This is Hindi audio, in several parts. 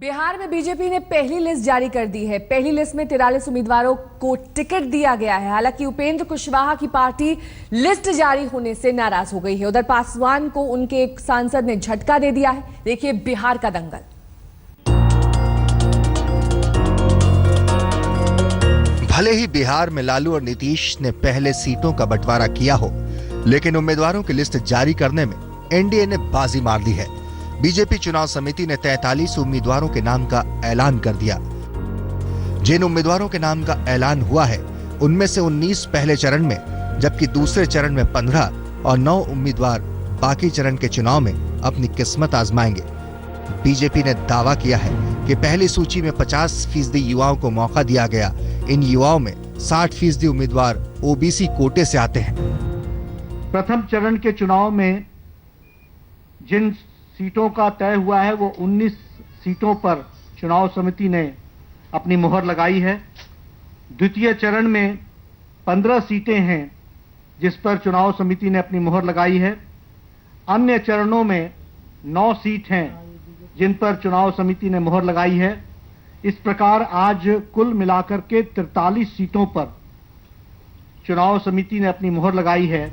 बिहार में बीजेपी ने पहली लिस्ट जारी कर दी है। पहली लिस्ट में 43 उम्मीदवारों को टिकट दिया गया है। हालांकि उपेंद्र कुशवाहा की पार्टी लिस्ट जारी होने से नाराज हो गई है। उधर पासवान को उनके एक सांसद ने झटका दे दिया है। देखिए बिहार का दंगल। भले ही बिहार में लालू और नीतीश ने पहले सीटों का बंटवारा किया हो, लेकिन उम्मीदवारों की लिस्ट जारी करने में एनडीए ने बाजी मार दी है। बीजेपी चुनाव समिति ने 43 उम्मीदवारों के नाम का ऐलान कर दिया। जिन उम्मीदवारों के नाम का ऐलान हुआ है उनमें से 19 पहले चरण में, जबकि दूसरे चरण में 15 और 9 उम्मीदवार बाकी चरण के चुनाव में अपनी किस्मत आजमाएंगे। बीजेपी ने दावा किया है कि पहली सूची में 50% युवाओं को मौका दिया गया। इन युवाओं में 60% उम्मीदवार ओबीसी कोटे से आते हैं। प्रथम चरण के चुनाव में जिन सीटों का तय हुआ है वो 19 सीटों पर चुनाव समिति ने अपनी मुहर लगाई है। द्वितीय चरण में 15 सीटें हैं जिस पर चुनाव समिति ने अपनी मुहर लगाई है। अन्य चरणों में 9 सीट हैं जिन पर चुनाव समिति ने मुहर लगाई है। इस प्रकार आज कुल मिलाकर के 43 सीटों पर चुनाव समिति ने अपनी मुहर लगाई है।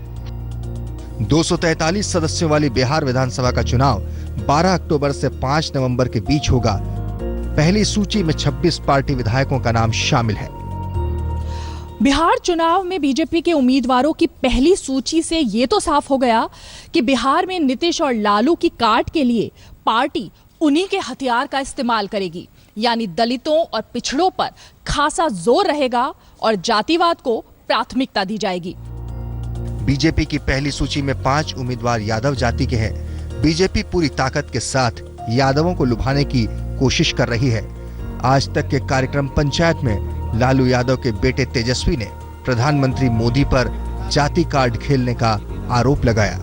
243 सदस्यों वाली बिहार विधानसभा का चुनाव 12 अक्टूबर से 5 नवंबर के बीच होगा। पहली सूची में 26 पार्टी विधायकों का नाम शामिल है। बिहार चुनाव में बीजेपी के उम्मीदवारों की पहली सूची से ये तो साफ हो गया कि बिहार में नीतीश और लालू की काट के लिए पार्टी उन्हीं के हथियार का इस्तेमाल करेगी, यानी दलितों और पिछड़ों पर खासा जोर रहेगा और जातिवाद को प्राथमिकता दी जाएगी। बीजेपी की पहली सूची में 5 उम्मीदवार यादव जाति के हैं। बीजेपी पूरी ताकत के साथ यादवों को लुभाने की कोशिश कर रही है। आज तक के कार्यक्रम पंचायत में लालू यादव के बेटे तेजस्वी ने प्रधानमंत्री मोदी पर जाति कार्ड खेलने का आरोप लगाया।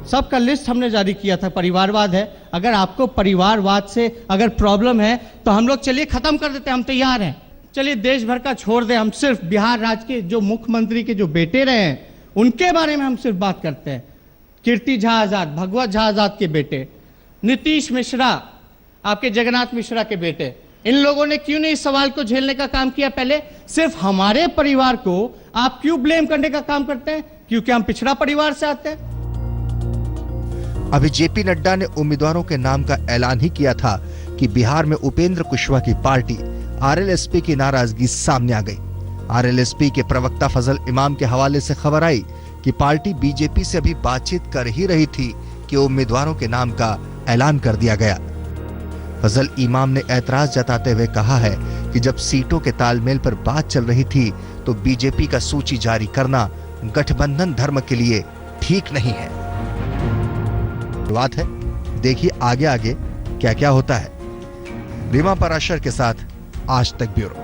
सबका लिस्ट हमने जारी किया था। परिवारवाद है, अगर आपको परिवारवाद से अगर प्रॉब्लम है तो हम लोग चलिए खत्म कर देते हैं, हम तैयार हैं। चलिए देश भर का छोड़ दे, हम सिर्फ बिहार राज्य के जो मुख्यमंत्री के जो बेटे रहे हैं उनके बारे में हम सिर्फ बात करते हैं। कीर्ति झा आजाद, भगवत झा आजाद के बेटे, नीतीश मिश्रा आपके जगन्नाथ मिश्रा के बेटे, इन लोगों ने क्यों नहीं इस सवाल को झेलने का काम किया? पहले सिर्फ हमारे परिवार को आप क्यों ब्लेम करने का काम करते हैं? क्योंकि हम पिछड़ा परिवार से आते हैं। अभी जेपी नड्डा ने उम्मीदवारों के नाम का ऐलान ही किया था कि बिहार में उपेंद्र कुशवाहा की पार्टी आरएलएसपी की नाराजगी सामने आ गई। आरएलएसपी के प्रवक्ता फजल इमाम के हवाले से खबर आई कि पार्टी बीजेपी से अभी बातचीत कर ही रही थी कि उम्मीदवारों के नाम का ऐलान कर दिया गया। फजल इमाम ने ऐतराज जताते हुए कहा है कि जब सीटों के तालमेल पर बात चल रही थी तो बीजेपी का सूची जारी करना गठबंधन धर्म के लिए ठीक नहीं है। बात है, देखिए आगे आगे क्या क्या होता है। रीमा पराशर के साथ आज तक ब्यूरो।